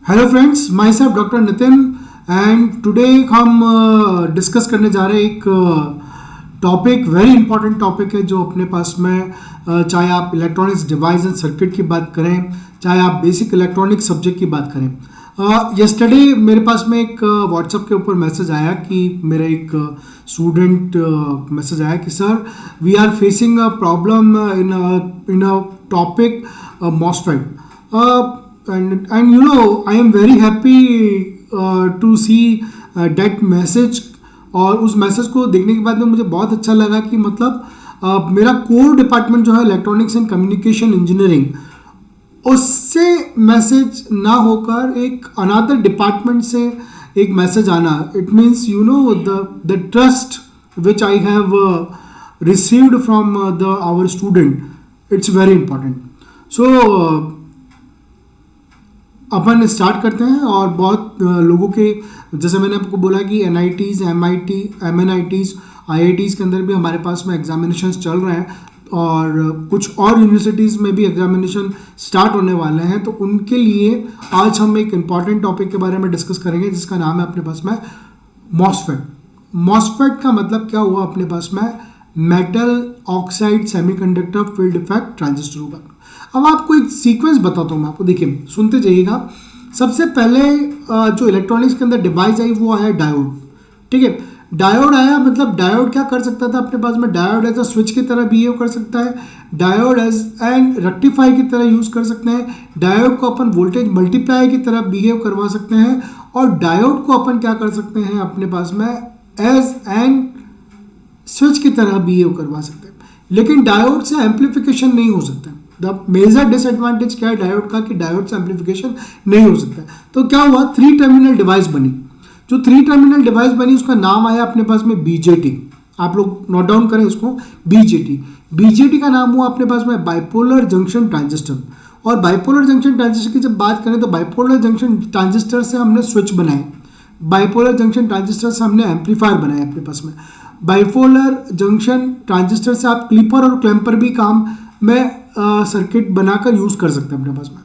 Hello friends, my self doctor Nitin and today हम discuss करने जा रहे हैं एक टॉपिक, वेरी इंपॉर्टेंट टॉपिक है जो अपने पास में चाहे आप इलेक्ट्रॉनिक्स डिवाइस एंड सर्किट की बात करें, चाहे आप बेसिक इलेक्ट्रॉनिक सब्जेक्ट की बात करें। यस्टरडे मेरे पास में एक व्हाट्सएप के ऊपर मैसेज आया कि मेरा एक स्टूडेंट मैसेज आया कि sir we are facing a problem in a topic MOSFET. And you know I am very happy to see that message. और उस मैसेज को देखने के बाद में मुझे बहुत अच्छा लगा कि मतलब मेरा कोर डिपार्टमेंट जो है इलेक्ट्रॉनिक्स एंड कम्युनिकेशन इंजीनियरिंग, उससे मैसेज ना होकर एक अनदर डिपार्टमेंट से एक मैसेज आना, it means you know the trust which I have received from our student, it's very important. So अपन स्टार्ट करते हैं. और बहुत लोगों के, जैसे मैंने आपको बोला कि NITs, MNITs, IITs के अंदर भी हमारे पास में एग्जामिनेशन चल रहे हैं और कुछ और यूनिवर्सिटीज़ में भी एग्जामिनेशन स्टार्ट होने वाले हैं. तो उनके लिए आज हम एक इम्पॉर्टेंट टॉपिक के बारे में डिस्कस करेंगे जिसका नाम है अपने पास में MOSFET. MOSFET का मतलब क्या हुआ अपने पास में? Metal oxide semiconductor field effect transistor होगा. अब आपको एक सीक्वेंस बताता हूँ मैं आपको, देखिए सुनते जाइएगा. सबसे पहले जो इलेक्ट्रॉनिक्स के अंदर डिवाइस आई वो आया डायोड. ठीक है, डायोड आया, मतलब डायोड क्या कर सकता था अपने पास में? डायोड एज अ स्विच की तरह बिहेव कर सकता है, डायोड एज एन रेक्टिफायर की तरह यूज कर सकते हैं, डायोड को अपन वोल्टेज मल्टीप्लायर की तरह बिहेव करवा सकते हैं, और डायोड को अपन क्या कर सकते हैं अपने पास में एज एन स्विच की तरह बिहेव करवा सकते हैं. लेकिन डायोड से एम्पलीफिकेशन नहीं हो सकता. द मेजर डिसएडवांटेज क्या है डायोड का कि डायोड से एम्पलीफिकेशन नहीं हो सकता. तो क्या हुआ, 3 टर्मिनल डिवाइस बनी. जो 3 टर्मिनल डिवाइस बनी उसका नाम आया अपने पास में BJT. आप लोग नोट डाउन करें इसको, BJT. BJT का नाम हुआ अपने पास में बाइपोलर जंक्शन ट्रांजिस्टर. और बाइपोलर जंक्शन ट्रांजिस्टर की जब बात करें तो बाइपोलर जंक्शन ट्रांजिस्टर से हमने स्विच बनाए, बाइपोलर जंक्शन ट्रांजिस्टर से हमने एम्पलीफायर बनाए अपने पास में. बाइपोलर जंक्शन ट्रांजिस्टर से आप क्लिपर और क्लैंपर भी काम में सर्किट बनाकर यूज कर सकते हैं अपने पास में.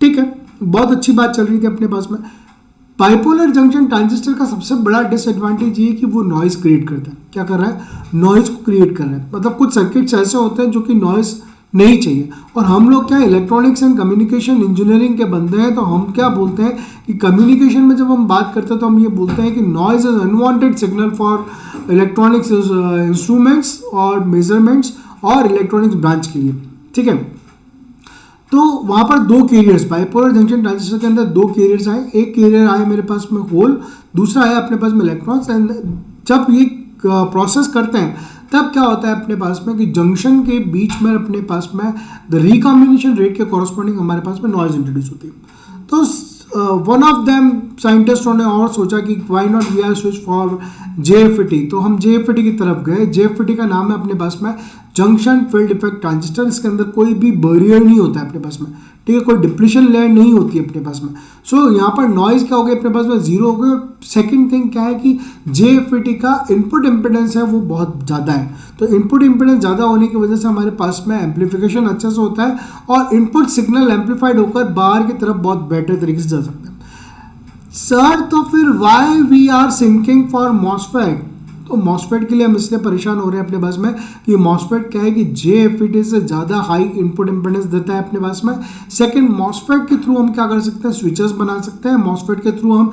ठीक है, बहुत अच्छी बात चल रही थी अपने पास में. बाइपोलर जंक्शन ट्रांजिस्टर का सबसे बड़ा डिसएडवांटेज ये है कि वो नॉइज क्रिएट करता है. क्या कर रहा है? नॉइज को क्रिएट कर रहा है. मतलब कुछ सर्किट्स ऐसे होते हैं जो कि नॉइज नहीं चाहिए. और हम लोग क्या इलेक्ट्रॉनिक्स एंड कम्युनिकेशन इंजीनियरिंग के बंदे हैं, तो हम क्या बोलते हैं कि कम्युनिकेशन में जब हम बात करते हैं तो हम ये बोलते हैं कि noise is unwanted signal for electronics instruments और मेजरमेंट्स और इलेक्ट्रॉनिक्स ब्रांच के लिए. ठीक है, तो वहां पर 2 कैरियर्स, बाइपोलर जंक्शन ट्रांजिस्टर के अंदर 2 कैरियर्स आए. एक कैरियर आया मेरे पास में होल, दूसरा आया अपने पास में इलेक्ट्रॉन्स. एंड जब ये प्रोसेस करते हैं तब क्या होता है अपने पास में कि जंक्शन के बीच में अपने पास में द रिकॉम्बिनेशन रेट के कॉरस्पॉन्डिंग हमारे पास में नॉइज इंट्रोड्यूस होती है. तो वन ऑफ देम साइंटिस्टों ने और सोचा कि why not we are switch for JFET. तो हम JFET की तरफ गए. JFET का नाम है अपने पास में जंक्शन फील्ड इफेक्ट ट्रांजिस्टर. इसके अंदर कोई भी बैरियर नहीं होता है अपने पास में. ठीक है, कोई डिप्लीशन लेयर नहीं होती है अपने पास में. सो यहाँ पर नॉइज क्या हो गया अपने पास में? 0 हो गई. और सेकंड थिंग क्या है कि JFET का इनपुट इम्पिडेंस है वो बहुत ज़्यादा है. तो इनपुट इम्पिडेंस ज़्यादा होने की वजह से हमारे पास में एम्पलीफिकेशन अच्छे से होता है और इनपुट सिग्नल एम्पलीफाइड होकर बाहर की तरफ बहुत बेटर तरीके से जा सकते हैं. सर तो फिर why we are sinking for MOSFET? तो MOSFET के लिए हम इसलिए परेशान हो रहे हैं अपने पास में कि MOSFET क्या है कि JFET से ज़्यादा हाई इनपुट इम्पिडेंस देता है अपने पास में. सेकंड, MOSFET के थ्रू हम क्या कर सकते हैं? स्विचेस बना सकते हैं. MOSFET के थ्रू हम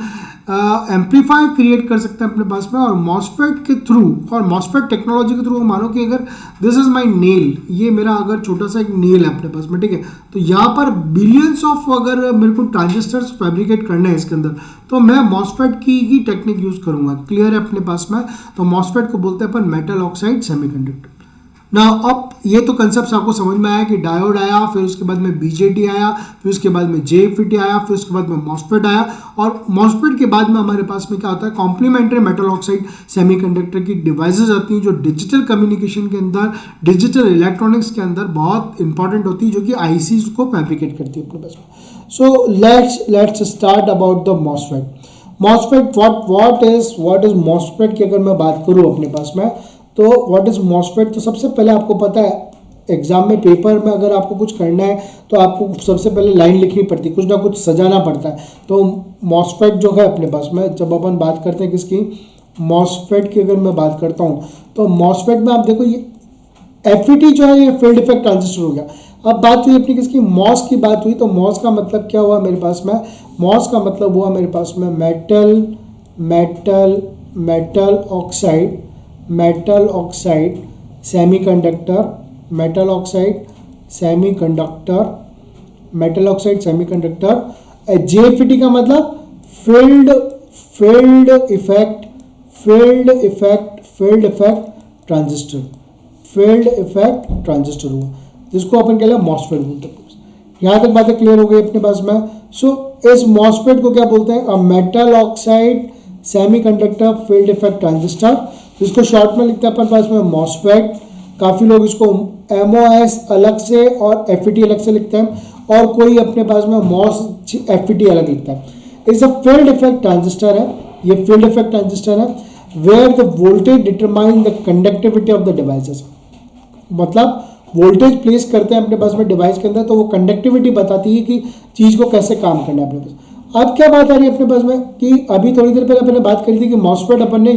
एम्पलीफायर क्रिएट कर सकते हैं अपने पास में. और MOSFET के थ्रू और MOSFET टेक्नोलॉजी के थ्रू मानो कि अगर दिस इज माई नेल, ये मेरा अगर छोटा सा एक नेल है अपने पास में, ठीक है, तो यहाँ पर बिलियंस ऑफ अगर मेरे को ट्रांजिस्टर्स फैब्रिकेट करने हैं इसके अंदर, तो मैं MOSFET की ही टेक्निक यूज करूंगा. क्लियर है अपने पास में? तो MOSFET को बोलते हैं अपन मेटल ऑक्साइड सेमीकंडक्टर. ना अब ये तो कंसेप्ट आपको समझ में आया कि डायोड आया, फिर उसके बाद में BJT आया, फिर उसके बाद में JFET आया, फिर उसके बाद में MOSFET आया. और MOSFET के बाद में हमारे पास में क्या होता है? कॉम्प्लीमेंट्री मेटल ऑक्साइड सेमीकंडक्टर की डिवाइसेस आती हैं जो डिजिटल कम्युनिकेशन के अंदर, डिजिटल इलेक्ट्रॉनिक्स के अंदर बहुत इंपॉर्टेंट होती है, जो कि ICs को फैब्रिकेट करती है अपने पास में. So let's start about the MOSFET. What is MOSFET की अगर मैं बात करूँ अपने पास में, तो व्हाट इज MOSFET? तो सबसे पहले आपको पता है एग्जाम में पेपर में अगर आपको कुछ करना है तो आपको सबसे पहले लाइन लिखनी पड़ती है, कुछ ना कुछ सजाना पड़ता है। तो मॉसफेट जो है अपने पास में, जब अपन बात करते हैं किसकी, मॉसफेट की अगर मैं बात करता हूँ तो मॉसफेट में आप देखो ये एफईटी जो है ये फील्ड इफेक्ट ट्रांजिस्टर हो गया। अब बात हुई अपनी किसकी, मॉस की बात हुई। तो मॉस का मतलब क्या हुआ मेरे पास में, मॉस का मतलब हुआ मेरे पास में metal metal metal oxide, metal oxide semiconductor, metal oxide semiconductor, metal oxide semiconductor. JFET का मतलब field field effect field effect field effect transistor, field effect transistor हुआ, जिसको अपन कहते हैं मॉसफेट बोलते हैं। यहाँ तक बातें क्लियर हो गई अपने पास में। सो इस मॉसफेट को क्या बोलते हैं, metal oxide semiconductor field effect transistor, जिसको शॉर्ट में लिखते हैं अपन पास में मॉसफेट। काफ़ी लोग इसको MOS अलग से और FET अलग से लिखते हैं, और कोई अपने पास में मॉस FET अलग लिखता है। इस फील्ड इफेक्ट ट्रांजिस्टर है, ये फील्ड इफेक्ट ट्रांजिस्टर है where the voltage determine the conductivity of the devices. मतलब वोल्टेज प्लेस करते हैं अपने पास में डिवाइस के अंदर, तो वो कंडक्टिविटी बताती है कि चीज़ को कैसे काम करना है अपने पास। अब क्या बात आ रही है अपने पास में कि अभी थोड़ी देर पहले अपने बात करी थी कि मॉसफेट अपन ने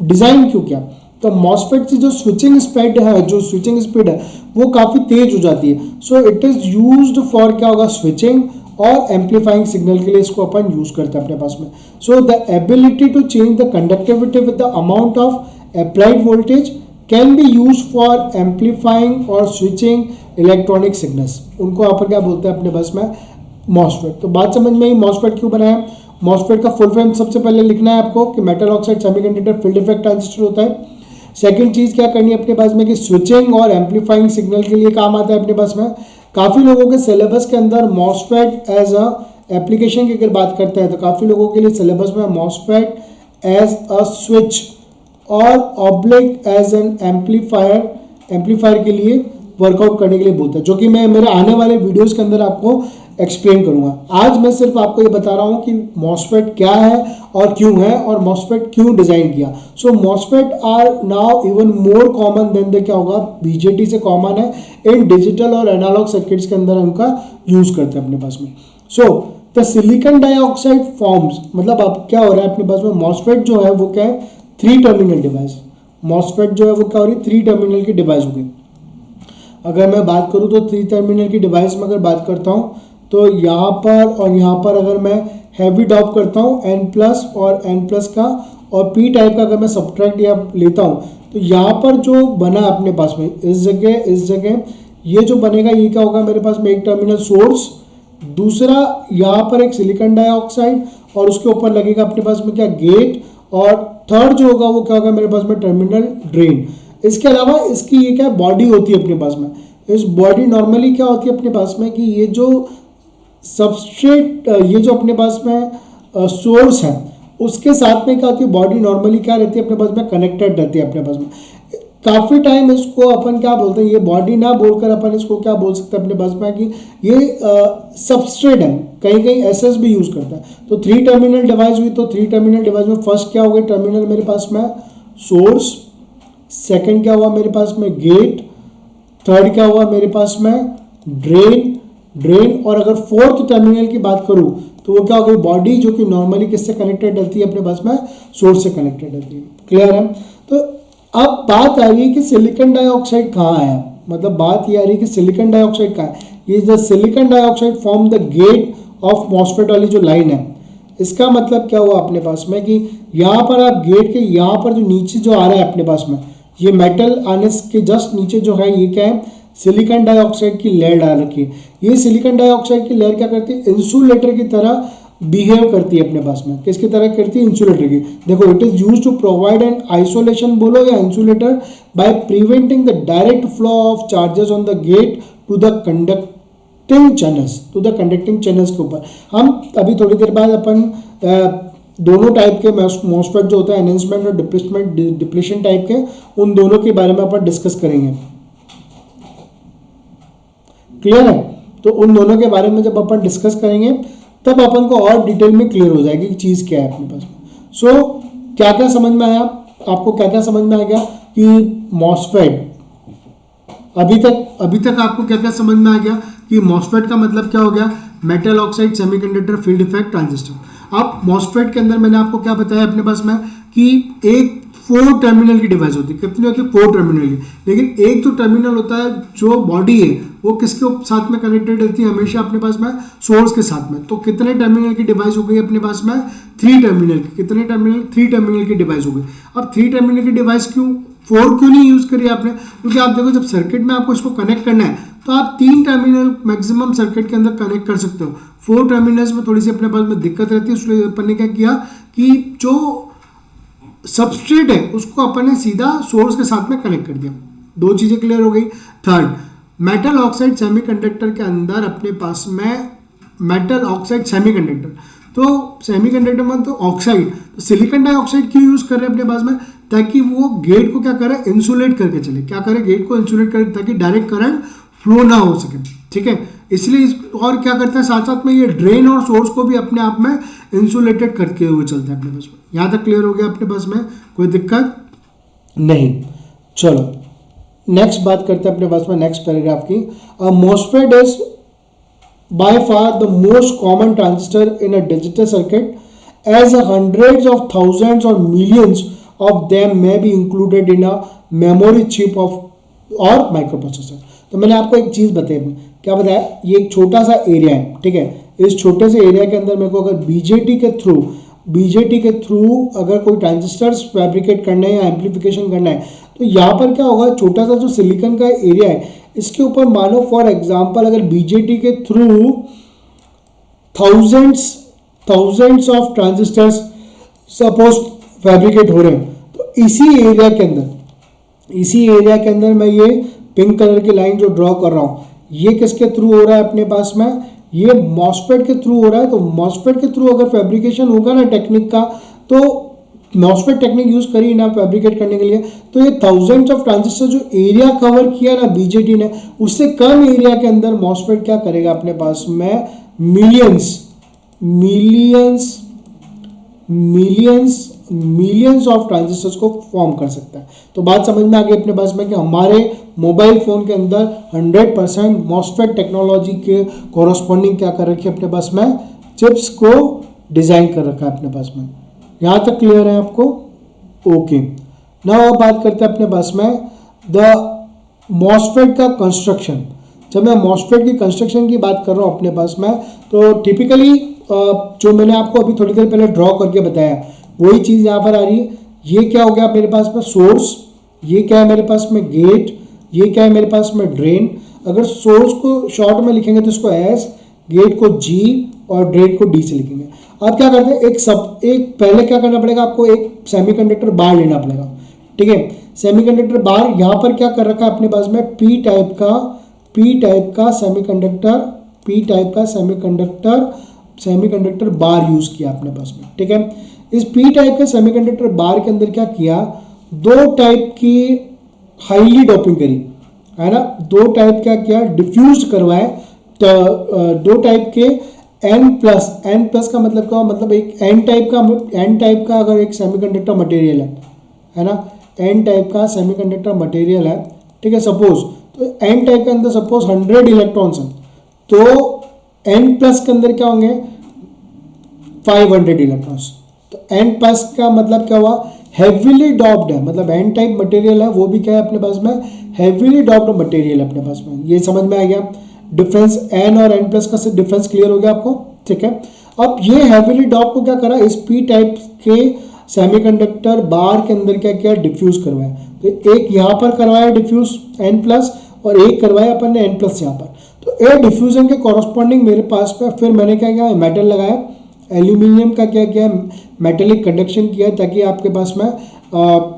डिज़ाइन क्यों किया। तो मॉसफेट से जो स्विचिंग स्पीड है, जो स्विचिंग स्पीड है वो काफ़ी तेज हो जाती है। So it is used for क्या होगा, स्विचिंग और एम्पलीफाइंग सिग्नल के लिए इसको अपन यूज़ करते हैं अपने पास में। So the ability to change the conductivity with the amount of applied voltage can be use for amplifying और स्विचिंग इलेक्ट्रॉनिक सिग्नल्स, उनको अपन क्या बोलते हैं अपने पास में, मॉसफेट। तो बात समझ में आई मॉसफेट क्यों बनाया। मॉसफेट का फुल फॉर्म सबसे पहले लिखना है आपको कि metal oxide semiconductor field effect transistor होता है। सेकंड चीज़ क्या करनी है अपने पास में कि स्विचिंग और एम्पलीफाइंग सिग्नल के लिए काम आता है अपने पास में। काफ़ी लोगों के सिलेबस के अंदर मॉसफेट एज अ एप्लीकेशन की अगर बात करते हैं तो काफ़ी लोगों के लिए सिलेबस में मॉसफेट एज अ स्विच और ऑब्लिक एज एन एम्पलीफायर के लिए वर्कआउट करने के लिए बोलता है, जो कि मैं मेरे आने वाले वीडियोस के अंदर आपको एक्सप्लेन करूंगा। आज मैं सिर्फ आपको ये बता रहा हूँ कि मॉसफेट क्या है और क्यों है, और मॉसफेट क्यों डिज़ाइन किया। So MOSFET are now even more common than the क्या होगा, बीजेटी से कॉमन है इन डिजिटल और एनालॉग सर्किट्स के अंदर उनका यूज़ करते हैं अपने पास में। So the silicon dioxide forms, मतलब अब क्या हो रहा है अपने पास में, मॉसफेट जो है वो क्या है, 3 टर्मिनल डिवाइस। मॉसफेट जो है वो क्या हो रही है, 3 टर्मिनल की डिवाइस हो गई। अगर मैं बात करूँ तो 3 टर्मिनल की डिवाइस में अगर बात करता हूँ तो यहाँ पर और यहाँ पर अगर मैं हैवी डॉप करता हूँ N+ और N+ का, और P टाइप का अगर मैं सब्ट्रैक्ट या लेता हूँ तो यहाँ पर जो बना अपने पास में इस जगह ये जो बनेगा ये क्या होगा मेरे पास में, एक टर्मिनल सोर्स, दूसरा यहाँ पर एक सिलिकॉन डाइऑक्साइड और उसके ऊपर लगेगा अपने पास में क्या, गेट, और थर्ड जो होगा वो क्या होगा मेरे पास में, टर्मिनल ड्रेन। इसके अलावा इसकी ये क्या बॉडी होती है अपने पास में। इस बॉडी नॉर्मली क्या होती है अपने पास में कि ये जो सबस्ट्रेट, ये जो अपने पास में सोर्स है उसके साथ में क्या होती है, बॉडी नॉर्मली क्या रहती है अपने पास में, कनेक्टेड रहती है अपने पास में। काफ़ी टाइम इसको अपन क्या बोलते हैं, ये बॉडी ना बोलकर अपन इसको क्या बोल सकते हैं अपने पास में कि ये सबस्ट्रेट है, कहीं कहीं SS भी यूज़ करता है। तो 3 टर्मिनल डिवाइस हुई, तो 3 टर्मिनल डिवाइस में फर्स्ट क्या हो गई टर्मिनल मेरे पास में सोर्स, सेकंड क्या हुआ मेरे पास में गेट, थर्ड क्या हुआ मेरे पास में ड्रेन, और अगर फोर्थ टर्मिनल की बात करूँ तो वो क्या हो गई, बॉडी, जो कि नॉर्मली किससे कनेक्टेड रहती है अपने पास में, सोर्स से कनेक्टेड रहती है। क्लियर है। तो अब बात आ रही है कि सिलिकॉन डाइऑक्साइड कहाँ है, मतलब बात ये आ रही है कि सिलिकॉन डाइऑक्साइड कहाँ है। ये जो silicon dioxide form the gate of MOSFET वाली जो लाइन है, इसका मतलब क्या हुआ अपने पास में कि यहाँ पर आप गेट के यहाँ पर जो नीचे जो आ रहा है अपने पास में, ये मेटल आने के जस्ट नीचे जो है ये क्या है, सिलिकॉन डाइऑक्साइड की लेयर डाल रखी है। ये सिलिकॉन डाइऑक्साइड की लेयर क्या करती है, इंसुलेटर की तरह बिहेव करती है अपने पास में। किसकी तरह करती है, इंसुलेटर की। देखो it is used to provide an isolation बोलो या insulator by preventing the direct flow of charges on the gate to the conducting channels के ऊपर। हम अभी थोड़ी देर बाद अपन दोनों टाइप के मॉसफेट जो होता है, एनहेंसमेंट और डिप्लीशन टाइप के, उन दोनों के बारे में अपन डिस्कस करेंगे। क्लियर है। तो उन दोनों के बारे में जब अपन डिस्कस करेंगे तब अपन को और डिटेल में क्लियर हो जाएगी कि चीज़ क्या है अपने पास। सो क्या क्या समझ में आया आपको, क्या क्या समझ में आ गया कि मॉसफेट अभी तक आपको क्या क्या समझ में आ गया कि मॉसफेट का मतलब क्या हो गया, metal oxide semiconductor field effect transistor. अब मॉसफेट के अंदर मैंने आपको क्या बताया अपने पास में कि एक 4 टर्मिनल की डिवाइस होती है। कितनी होती है? 4 टर्मिनल की। लेकिन एक जो टर्मिनल होता है, जो बॉडी है, वो किसके साथ में कनेक्टेड रहती है? हमेशा अपने पास में सोर्स के साथ में। तो कितने टर्मिनल की डिवाइस हो गई अपने पास में? 3 टर्मिनल की। कितने टर्मिनल? 3 टर्मिनल की डिवाइस हो गई। अब 3 टर्मिनल की डिवाइस क्यों, 4 क्यों नहीं यूज करी आपने? क्योंकि आप देखो, जब सर्किट में आपको इसको कनेक्ट करना है तो आप 3 टर्मिनल मैक्सिमम सर्किट के अंदर कनेक्ट कर सकते हो। 4 टर्मिनल्स में थोड़ी सी अपने पास में दिक्कत रहती है, इसलिए अपन ने क्या किया कि जो सबस्ट्रेट है उसको अपन ने सीधा सोर्स के साथ में कनेक्ट कर दिया। 2 चीजें क्लियर हो गई। थर्ड, मेटल ऑक्साइड सेमीकंडक्टर के अंदर अपने पास में मेटल ऑक्साइड सेमीकंडक्टर, तो सेमीकंडक्टर में तो ऑक्साइड, तो सिलिकॉन डाइऑक्साइड क्यों यूज कर रहे हैं अपने पास में? ताकि वो गेट को क्या करे, इंसुलेट करके चले। क्या करे? गेट को इंसुलेट करे, ताकि डायरेक्ट करंट फ्लो ना हो सके। ठीक है, इसलिए और क्या करता है, साथ साथ में ये ड्रेन और सोर्स को भी अपने आप में इंसुलेटेड करके हुए चलता है अपने पास में। यहाँ तक क्लियर हो गया अपने पास में? कोई दिक्कत नहीं। चलो नेक्स्ट बात करते हैं अपने पास में, नेक्स्ट पैराग्राफ की। MOSFET is by far the most common transistor in a digital circuit as hundreds of thousands or millions of them may be included in a memory chip of or microprocessor। तो मैंने आपको एक चीज़ बताई, क्या बताया? ये एक छोटा सा एरिया है, ठीक है। इस छोटे से एरिया के अंदर मेरे को अगर बीजेटी के थ्रू अगर कोई ट्रांजिस्टर्स फैब्रिकेट करना है या एम्पलीफिकेशन करना है, तो यहाँ पर क्या होगा, छोटा सा जो सिलिकॉन का एरिया है, इसके ऊपर मानो फॉर एग्जांपल अगर बीजेटी के through thousands of transistors suppose fabricate हो रहे हैं, तो इसी एरिया के अंदर मैं ये पिंक कलर की लाइन जो ड्रॉ कर रहा हूँ, ये किसके थ्रू हो रहा है अपने पास में? ये मॉसफेट के थ्रू हो रहा है। तो मॉसफेट के थ्रू अगर फैब्रिकेशन होगा ना टेक्निक का, तो मॉसफेट टेक्निक यूज करी ना फैब्रिकेट करने के लिए, तो ये थाउजेंड्स ऑफ ट्रांजिस्टर जो एरिया कवर किया ना बीजेटी ने, उससे कम एरिया के अंदर मॉसफेट क्या करेगा अपने पास में? मिलियंस ऑफ ट्रांजिस्टर्स को फॉर्म कर सकता है। तो बात समझ में आ गई अपने पास में कि हमारे मोबाइल फोन के अंदर 100% मॉसफेट टेक्नोलॉजी के कोरस्पॉन्डिंग क्या कर रखी है अपने पास में? चिप्स को डिजाइन कर रखा है अपने पास में। यहाँ तक क्लियर है आपको? ओके। नाउ बात करते हैं अपने पास में द मॉसफेट का कंस्ट्रक्शन। जब मैं मॉसफेट की कंस्ट्रक्शन की बात कर रहा हूँ अपने पास में, तो टिपिकली जो मैंने आपको अभी थोड़ी देर पहले ड्रॉ करके बताया, वही चीज़ यहाँ पर आ रही है। ये क्या हो गया मेरे पास में? सोर्स। ये क्या है मेरे पास में? गेट। ये क्या है मेरे पास में? ड्रेन। अगर सोर्स को शॉर्ट में लिखेंगे तो इसको एस, गेट को जी और ड्रेन को डी से लिखेंगे। अब क्या करते हैं, एक पहले क्या करना पड़ेगा आपको? एक सेमीकंडक्टर बार लेना पड़ेगा, ठीक है। सेमीकंडक्टर बार यहाँ पर क्या कर रखा है अपने पास में? पी टाइप का सेमीकंडक्टर बार यूज किया अपने पास में, ठीक है। इस पी टाइप के सेमीकंडक्टर बार के अंदर क्या किया? 2 टाइप की हाईली डोपिंग करी, है ना। 2 टाइप क्या किया? डिफ्यूज करवाए। 2 टाइप के एन प्लस का मतलब क्या? मतलब एक एन टाइप का अगर एक सेमीकंडक्टर मटेरियल है ना, एन टाइप का सेमीकंडक्टर मटेरियल है, ठीक है, सपोज। तो एन टाइप के अंदर सपोज 100 इलेक्ट्रॉन्स हैं, तो एन प्लस के अंदर क्या होंगे? 500 इलेक्ट्रॉन्स। तो एन प्लस का मतलब क्या हुआ? हेवीली डॉप्ड है, मतलब एन टाइप मटेरियल है, वो भी क्या है अपने पास में? हेवीली डॉप्ड मटेरियल है अपने पास में। ये समझ में आ गया डिफरेंस? एन और एन प्लस का डिफरेंस क्लियर हो गया आपको, ठीक है। अब ये हेवीली डॉप को क्या करा? इस पी टाइप के सेमीकंडक्टर बार के अंदर क्या किया? डिफ्यूज करवाया। तो एक यहाँ पर करवाया डिफ्यूज एन प्लस, और एक करवाया अपन ने एन प्लस यहाँ पर। तो ए डिफ्यूजन के कॉरस्पॉन्डिंग मेरे पास में फिर मैंने क्या किया? मेटल लगाया, एल्यूमिनियम का क्या किया? मेटेलिक कंडक्शन किया, ताकि आपके पास में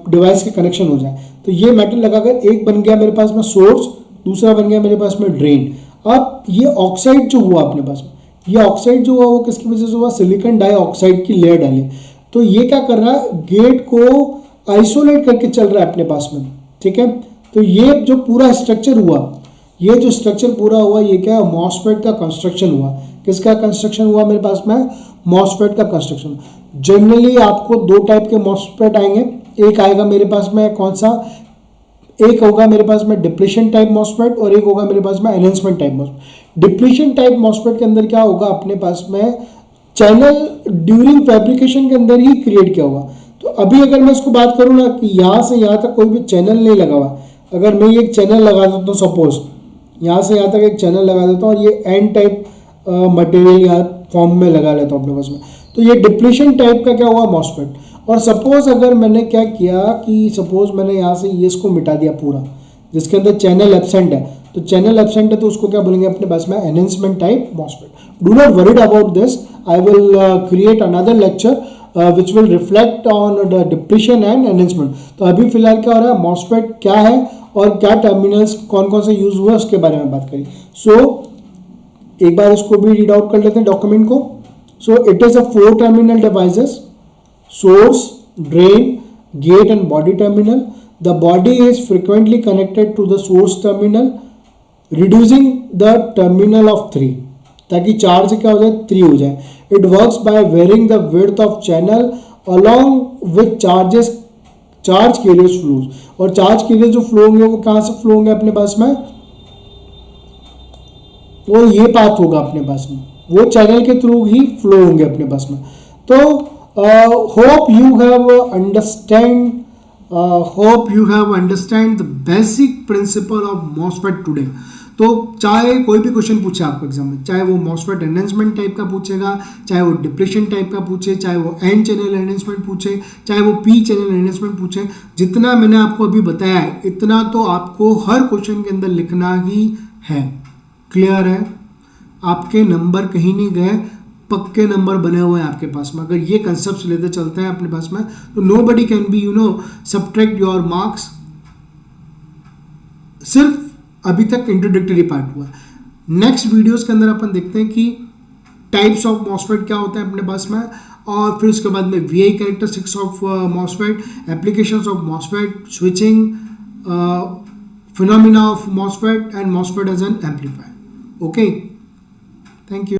डिवाइस के कनेक्शन हो जाए। तो ये मेटल लगाकर एक बन गया मेरे पास में सोर्स, दूसरा बन गया मेरे पास में ड्रेन। अब ये ऑक्साइड जो हुआ अपने पास में, ये ऑक्साइड जो हुआ वो किसकी वजह से हुआ? सिलिकॉन डाइऑक्साइड की लेयर डाली। तो ये क्या कर रहा है? गेट को आइसोलेट करके चल रहा है अपने पास में, ठीक है। तो ये जो पूरा स्ट्रक्चर हुआ, ये जो स्ट्रक्चर पूरा हुआ, ये क्या है? मॉसफेट का कंस्ट्रक्शन हुआ। किसका कंस्ट्रक्शन हुआ मेरे पास में? मॉसफेट का कंस्ट्रक्शन। जनरली आपको 2 टाइप के मॉसफेट आएंगे। एक आएगा मेरे पास में कौन सा? एक होगा मेरे पास में डिप्लीशन टाइप मॉसफेट और एक होगा मेरे पास में enhancement type MOSFET. Depletion type MOSFET के अंदर क्या होगा अपने पास में, चैनल ड्यूरिंग फैब्रिकेशन के अंदर ही क्रिएट किया होगा। तो अभी अगर मैं इसको बात करूँ ना कि यहाँ से यहाँ तक कोई भी चैनल नहीं लगा हुआ, अगर मैं ये एक चैनल लगा देता हूँ, सपोज यहाँ से यहाँ तक एक चैनल लगा देता हूँ और ये एन टाइप मटेरियल या फॉर्म में लगा लेता हूँ अपने पास में, तो ये डिप्लीशन टाइप का क्या हुआ मॉसफेट। और सपोज अगर मैंने क्या किया कि सपोज मैंने यहाँ से ये इसको मिटा दिया पूरा, जिसके अंदर चैनल एब्सेंट है, तो चैनल एब्सेंट है तो उसको क्या बोलेंगे अपने पास में, enhancement type MOSFET. Do not worried about this, I will create another lecture which will reflect on the depletion and enhancement. तो अभी फिलहाल क्या हो रहा है, मॉसफेट क्या है और क्या टर्मिनल्स कौन कौन से यूज हुए उसके बारे में बात करी। सो एक बार इसको भी रीड आउट कर लेते हैं डॉक्यूमेंट को। So it is a 4 terminal devices, source, drain, gate and body terminal. The body is frequently connected to the source terminal, reducing the terminal of 3, ताकि 4 से क्या हो जाए 3 हो जाए। It works by varying the width of channel along with charge carriers flows, और charge carriers जो flow होंगे वो कहाँ से फ्लो होंगे अपने पास में, वो ये पाथ होगा अपने पास में, वो चैनल के थ्रू ही फ्लो होंगे अपने पास में। तो hope you have understand the basic principle of MOSFET today। तो चाहे कोई भी क्वेश्चन पूछे आपको एग्जाम में, चाहे वो MOSFET एनहेंसमेंट टाइप का पूछेगा, चाहे वो डिप्लीशन टाइप का पूछे, चाहे वो एन चैनल एनहेंसमेंट पूछे, चाहे वो पी चैनल एनहेंसमेंट पूछे, जितना मैंने आपको अभी बताया है इतना तो आपको हर क्वेश्चन के अंदर लिखना ही है। क्लियर है, आपके नंबर कहीं नहीं गए, पक्के नंबर बने हुए हैं आपके पास में। अगर ये कंसेप्ट लेते चलते हैं अपने पास में तो nobody can be subtract your marks. सिर्फ अभी तक इंट्रोडक्टरी पार्ट हुआ। नेक्स्ट वीडियोस के अंदर अपन देखते हैं कि टाइप्स ऑफ मॉसफेट क्या होते हैं अपने पास में, और फिर उसके बाद में VI characteristics of MOSFET, applications of MOSFET, switching, phenomena of MOSFET and MOSFET as an amplifier. Okay, thank you.